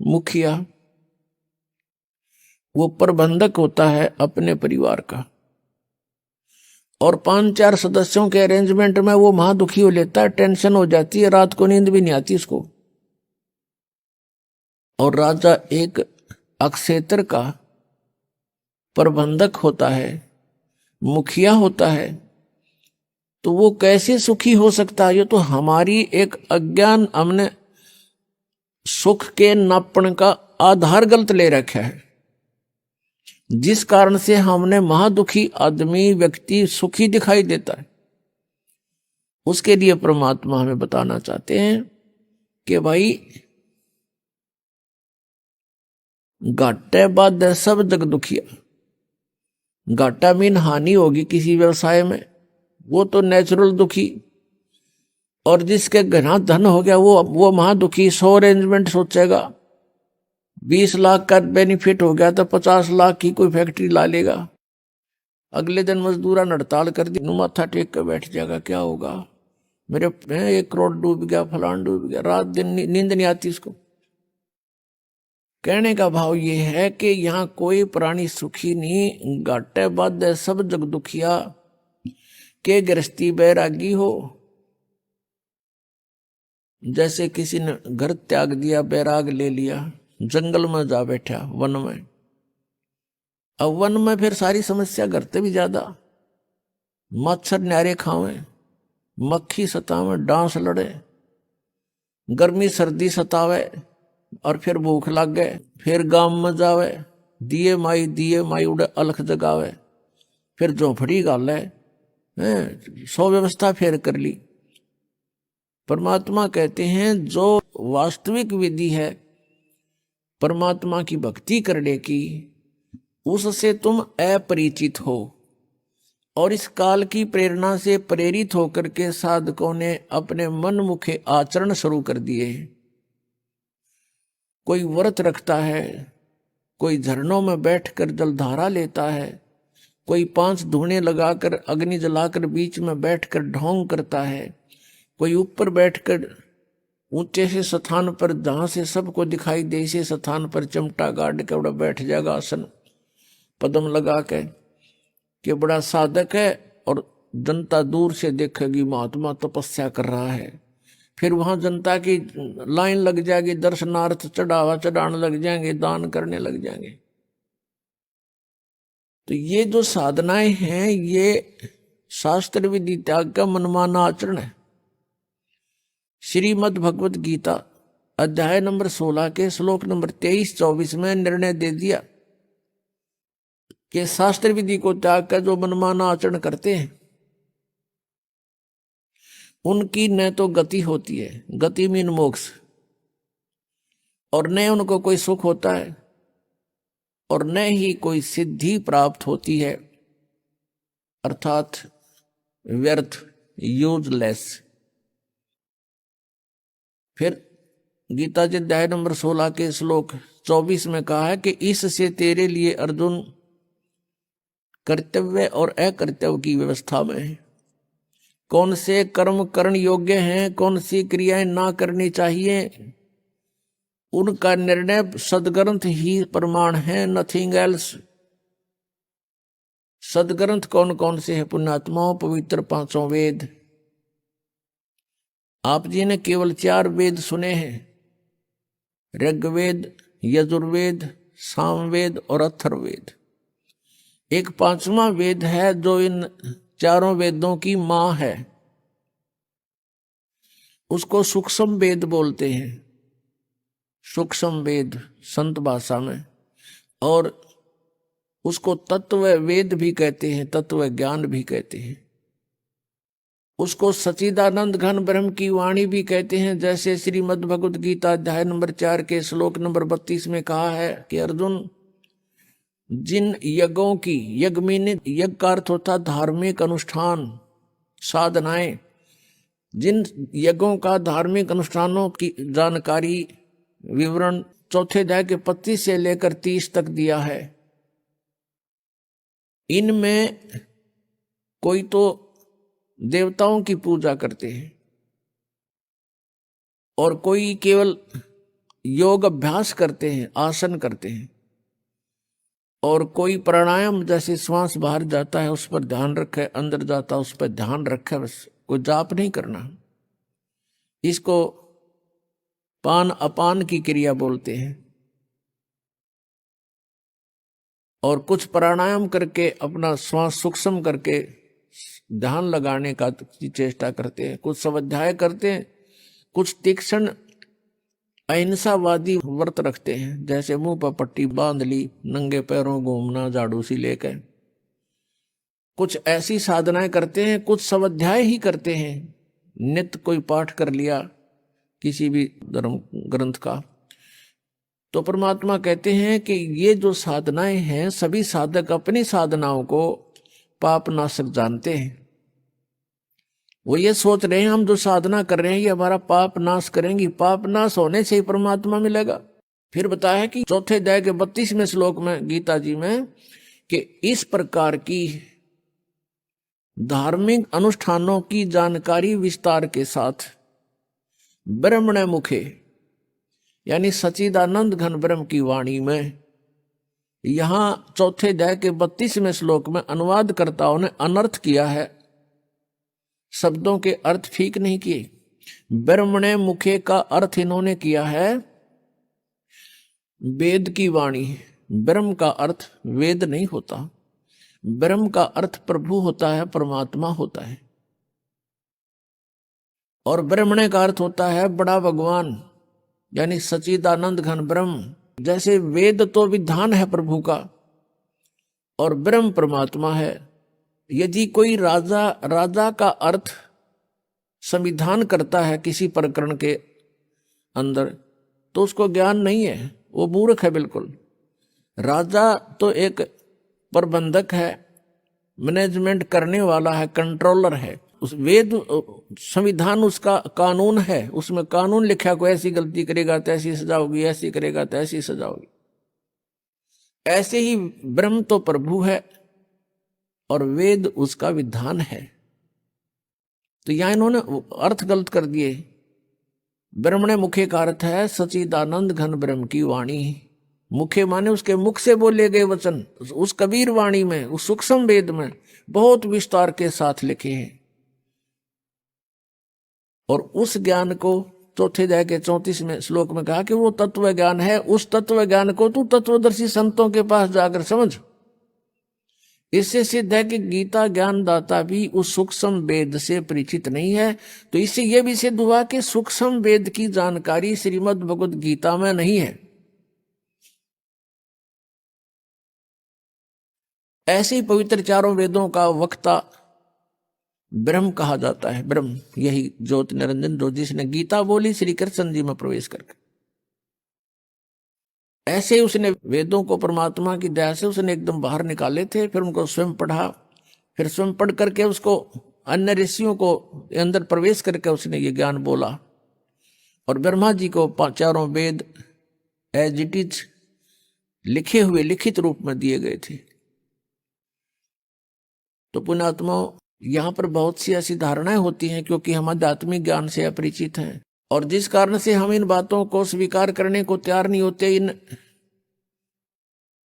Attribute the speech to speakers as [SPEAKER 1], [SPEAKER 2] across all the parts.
[SPEAKER 1] मुखिया वो प्रबंधक होता है अपने परिवार का, और 5-4 सदस्यों के अरेंजमेंट में वो महादुखी हो लेता है, टेंशन हो जाती है, रात को नींद भी नहीं आती उसको। और राजा एक अक्षेत्र का प्रबंधक होता है, मुखिया होता है, तो वो कैसे सुखी हो सकता है? ये तो हमारी एक अज्ञान, हमने सुख के नापण का आधार गलत ले रखा है, जिस कारण से हमने महादुखी आदमी व्यक्ति सुखी दिखाई देता है। उसके लिए परमात्मा हमें बताना चाहते हैं कि भाई घाटे बाद सब जग दुखिया। घाटा मीन हानि होगी किसी व्यवसाय में, वो तो नेचुरल दुखी। और जिसके घना धन हो गया वो महादुखी। 100 अरेंजमेंट सोचेगा, 20 लाख का बेनिफिट हो गया तो 50 लाख की कोई फैक्ट्री ला लेगा। अगले दिन मजदूरा हड़ताल कर दी, माथा टेक कर बैठ जाएगा, क्या होगा मेरे 1 करोड़ डूब गया, फलान डूब गया, रात दिन नींद नहीं आती उसको। कहने का भाव ये है कि यहाँ कोई प्राणी सुखी नहीं। घाटे बाद सब जग दुखिया, के गृहस्थी बैरागी हो। जैसे किसी ने घर त्याग दिया, बैराग ले लिया, जंगल में जा बैठा, वन में। अब वन में फिर सारी समस्या करते भी ज्यादा, मच्छर न्यारे खावे, मक्खी सतावे, डांस लड़े, गर्मी सर्दी सतावे, और फिर भूख लग गए, फिर गांव में जावे, दिए माई उड़े अलख जगावे, फिर झोंपड़ी गाले, 100 व्यवस्था फिर कर ली। परमात्मा कहते हैं जो वास्तविक विधि है परमात्मा की भक्ति करने की, उससे तुम अपरिचित हो। और इस काल की प्रेरणा से प्रेरित होकर के साधकों ने अपने मन मुखे आचरण शुरू कर दिए। कोई व्रत रखता है, कोई झरनों में बैठकर जलधारा लेता है, कोई 5 धूने लगाकर अग्नि जलाकर बीच में बैठकर ढोंग करता है, कोई ऊपर बैठकर ऊंचे से स्थान पर जहां से सबको दिखाई दे ऐसे स्थान पर चिमटा गाड़ के बड़ा बैठ जाएगा, आसन पदम लगा के, कि बड़ा साधक है, और जनता दूर से देखेगी महात्मा तपस्या कर रहा है। फिर वहां जनता की लाइन लग जाएगी, दर्शनार्थ चढ़ावा चढ़ाने लग जाएंगे, दान करने लग जाएंगे। तो ये जो साधनाएं हैं ये शास्त्र विधि त्याग का मनमाना आचरण है। श्रीमद् भगवत गीता अध्याय नंबर 16 के श्लोक नंबर 23-24 में निर्णय दे दिया कि शास्त्र विधि को त्याग कर जो मनमाना आचरण करते हैं उनकी न तो गति होती है, गति मीन मोक्ष, और न उनको कोई सुख होता है, और न ही कोई सिद्धि प्राप्त होती है, अर्थात व्यर्थ, यूजलेस। फिर गीता जी अध्याय नंबर 16 के श्लोक 24 में कहा है कि इससे तेरे लिए अर्जुन कर्तव्य और अकर्तव्य की व्यवस्था में है। कौन से कर्म करने योग्य हैं, कौन सी क्रियाएं ना करनी चाहिए, उनका निर्णय सदग्रंथ ही प्रमाण है, नथिंग एल्स। सदग्रंथ कौन कौन से हैं? पुण्यात्माओं, पवित्र 5 वेद। आप जी ने केवल 4 वेद सुने हैं, ऋग्वेद, यजुर्वेद, सामवेद और अथर्ववेद। एक 5वां वेद है जो इन 4 वेदों की मां है, उसको सूक्ष्म वेद बोलते हैं, सूक्ष्म वेद संत भाषा में। और उसको तत्व वेद भी कहते हैं, तत्व ज्ञान भी कहते हैं। उसको सच्चिदानंद घन ब्रह्म की वाणी भी कहते हैं। जैसे श्रीमद् भगवत गीता अध्याय नंबर 4 के श्लोक नंबर 32 में कहा है कि अर्जुन, जिन यज्ञों की, यज्ञ में यज्ञ का अर्थ होता धार्मिक अनुष्ठान साधनाएं, जिन यज्ञों का धार्मिक अनुष्ठानों की जानकारी विवरण 4 अध्याय के 25 से लेकर 30 तक दिया है, इनमें कोई तो देवताओं की पूजा करते हैं और कोई केवल योग अभ्यास करते हैं, आसन करते हैं, और कोई प्राणायाम जैसे श्वास बाहर जाता है उस पर ध्यान रखे, अंदर जाता है उस पर ध्यान रखे, बस कोई जाप नहीं करना। इसको पान अपान की क्रिया बोलते हैं। और कुछ प्राणायाम करके अपना श्वास सूक्ष्म करके ध्यान लगाने का चेष्टा करते हैं, कुछ स्वाध्याय करते हैं, कुछ तीक्ष्ण अहिंसावादी व्रत रखते हैं, जैसे मुंह पर पट्टी बांध ली, नंगे पैरों घूमना झाड़ू सी लेकर, कुछ ऐसी साधनाएं करते हैं, कुछ स्वाध्याय ही करते हैं, नित्य कोई पाठ कर लिया किसी भी धर्म ग्रंथ का। तो परमात्मा कहते हैं कि ये जो साधनाएं हैं, सभी साधक अपनी साधनाओं को पाप नाशक जानते हैं। वो ये सोच रहे हैं हम जो साधना कर रहे हैं ये हमारा पाप नाश करेंगी, पाप नाश होने से ही परमात्मा मिलेगा। फिर बताया कि चौथे अध्याय के 32वें श्लोक में गीता जी में कि इस प्रकार की धार्मिक अनुष्ठानों की जानकारी विस्तार के साथ ब्रह्मण मुखे यानी सच्चिदानंद घन ब्रह्म की वाणी में, यहां चौथे अध्याय के 32वें श्लोक में अनुवादकर्ताओं ने अनर्थ किया है, शब्दों के अर्थ ठीक नहीं किए। ब्रह्मणे मुखे का अर्थ इन्होंने किया है वेद की वाणी। ब्रह्म का अर्थ वेद नहीं होता, ब्रह्म का अर्थ प्रभु होता है, परमात्मा होता है। और ब्रह्मणे का अर्थ होता है बड़ा भगवान यानी सच्चिदानंद घन ब्रह्म। जैसे वेद तो विधान है प्रभु का और ब्रह्म परमात्मा है। यदि कोई राजा का अर्थ संविधान करता है किसी प्रकरण के अंदर तो उसको ज्ञान नहीं है, वो मूर्ख है बिल्कुल। राजा तो एक प्रबंधक है, मैनेजमेंट करने वाला है, कंट्रोलर है। उस वेद संविधान उसका कानून है, उसमें कानून लिखा, कोई ऐसी गलती करेगा तो ऐसी सजा होगी, ऐसी करेगा तो ऐसी सजा होगी। ऐसे ही ब्रह्म तो प्रभु है और वेद उसका विधान है। तो यहां इन्होंने अर्थ गलत कर दिए। ब्रह्मणे मुखे का अर्थ है सच्चिदानंद घन ब्रह्म की वाणी। मुखे माने उसके मुख से बोले गए वचन, उस कबीर वाणी में, उस सूक्ष्म वेद में बहुत विस्तार के साथ लिखे हैं। और उस ज्ञान को चौथे अध्याय के 34वें श्लोक में कहा कि वो तत्व ज्ञान है। उस तत्व ज्ञान को तू तत्वदर्शी संतों के पास जाकर समझ। इससे सिद्ध है कि गीता ज्ञानदाता भी उस सूक्ष्म वेद से परिचित नहीं है। तो इससे यह भी सिद्ध हुआ कि सूक्ष्म वेद की जानकारी श्रीमद् भगवद गीता में नहीं है। ऐसे ही पवित्र चारों वेदों का वक्ता ब्रह्म कहा जाता है। ब्रह्म यही ज्योति निरंजन जो जिसने गीता बोली श्री कृष्ण जी में प्रवेश करके। ऐसे ही उसने वेदों को परमात्मा की दया से उसने एकदम बाहर निकाले थे, फिर उनको स्वयं पढ़ा, फिर स्वयं पढ़ करके उसको अन्य ऋषियों को अंदर प्रवेश करके उसने ये ज्ञान बोला। और ब्रह्मा जी को चारों वेद एज इट इज लिखे हुए लिखित रूप में दिए गए थे। तो पुण्यात्माओं, यहाँ पर बहुत सी ऐसी धारणाएं होती हैं क्योंकि हम आध्यात्मिक ज्ञान से अपरिचित हैं और जिस कारण से हम इन बातों को स्वीकार करने को तैयार नहीं होते। इन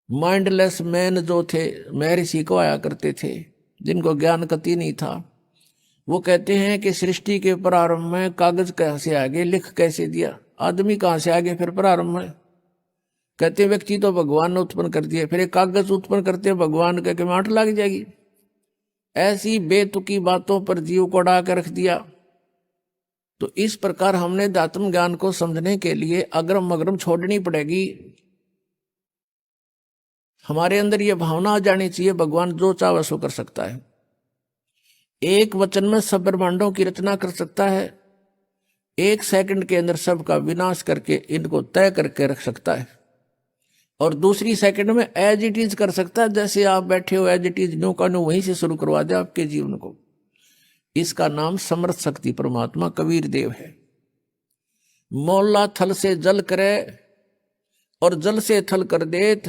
[SPEAKER 1] माइंडलेस मैन जो थे, महर्षि को आया करते थे, जिनको ज्ञान कति नहीं था, वो कहते हैं कि सृष्टि के प्रारंभ में कागज कहाँ से आगे, लिख कैसे दिया, आदमी कहाँ से आगे फिर प्रारंभ है। कहते व्यक्ति तो भगवान ने उत्पन्न कर दिया, फिर एक कागज उत्पन्न करते भगवान कह के माठ लग जाएगी। ऐसी बेतुकी बातों पर जीव को अड़ा कर रख दिया। तो इस प्रकार हमने आत्म ज्ञान को समझने के लिए अग्रम मग्रम छोड़नी पड़ेगी। हमारे अंदर यह भावना आ जानी चाहिए भगवान जो चाहे सो कर सकता है। एक वचन में सब ब्रह्मांडों की रचना कर सकता है, एक सेकंड के अंदर सबका विनाश करके इनको तय करके रख सकता है, और दूसरी सेकंड में एज इट इज कर सकता है। जैसे आप बैठे हो एज इट इज न्यू का न्यू वहीं से शुरू करवा दे आपके जीवन को। इसका नाम समर्थ शक्ति परमात्मा कबीर देव है। मोला थल से जल करे और जल से थल कर देत,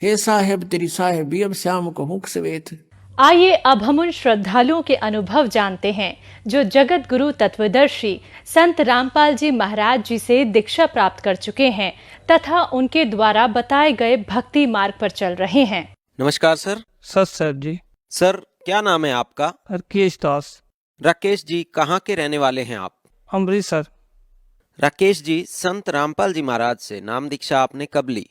[SPEAKER 1] हे साहेब तेरी साहेबी अब श्याम को हुक सवेत।
[SPEAKER 2] आइए अब हम उन श्रद्धालुओं के अनुभव जानते हैं जो जगत गुरु तत्वदर्शी संत रामपाल जी महाराज जी से दीक्षा प्राप्त कर चुके हैं तथा उनके द्वारा बताए गए भक्ति मार्ग पर चल रहे हैं।
[SPEAKER 3] नमस्कार सर।
[SPEAKER 4] सर जी।
[SPEAKER 3] सर, क्या नाम है आपका?
[SPEAKER 4] राकेश दास।
[SPEAKER 3] राकेश जी, कहाँ के रहने वाले हैं आप?
[SPEAKER 4] अमृतसर।
[SPEAKER 3] राकेश जी, संत रामपाल जी महाराज से नाम दीक्षा आपने कब ली?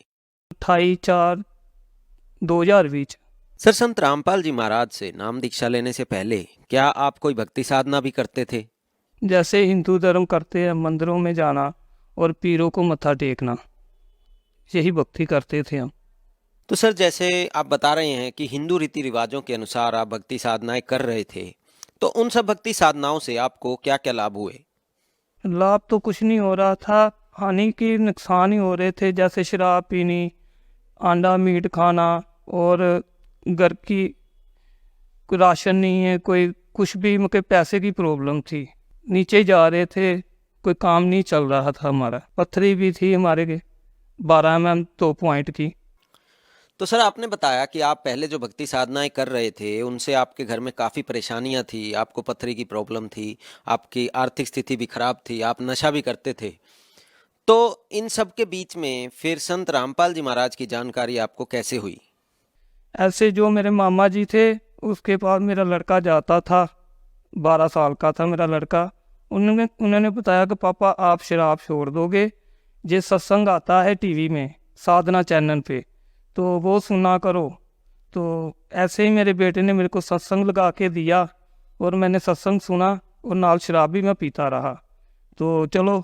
[SPEAKER 4] 28/4/2020।
[SPEAKER 3] सर, संत रामपाल जी महाराज से नाम दीक्षा लेने से पहले क्या आप कोई भक्ति साधना भी करते थे?
[SPEAKER 4] जैसे हिंदू धर्म करते हैं, मंदिरों में जाना और पीरों को मत्था टेकना, यही भक्ति करते थे हम।
[SPEAKER 3] तो सर, जैसे आप बता रहे हैं कि हिंदू रीति रिवाजों के अनुसार आप भक्ति साधनाएं कर रहे थे, तो उन सब भक्ति साधनाओं से आपको क्या क्या लाभ हुए?
[SPEAKER 4] लाभ तो कुछ नहीं हो रहा था, हानि के नुकसान ही हो रहे थे। जैसे शराब पीनी, अंडा मीट खाना, और घर की कोई राशन नहीं है, कोई कुछ भी, मतलब पैसे की प्रॉब्लम थी। नीचे जा रहे थे, कोई काम नहीं चल रहा था हमारा। पत्थरी भी थी हमारे के 12 mm 2 पॉइंट की।
[SPEAKER 3] तो सर, आपने बताया कि आप पहले जो भक्ति साधनाएं कर रहे थे उनसे आपके घर में काफ़ी परेशानियां थी, आपको पथरी की प्रॉब्लम थी, आपकी आर्थिक स्थिति भी खराब थी, आप नशा भी करते थे। तो इन सब के बीच में फिर संत रामपाल जी महाराज की जानकारी आपको कैसे हुई?
[SPEAKER 4] ऐसे जो मेरे मामा जी थे, उसके पास मेरा लड़का जाता था, 12 साल का था मेरा लड़का। उन्होंने बताया कि पापा आप शराब छोड़ दोगे, ये सत्संग आता है टीवी में, साधना चैनल पे, तो वो सुना करो। तो ऐसे ही मेरे बेटे ने मेरे को सत्संग लगा के दिया और मैंने सत्संग सुना और नाल शराब भी मैं पीता रहा। तो चलो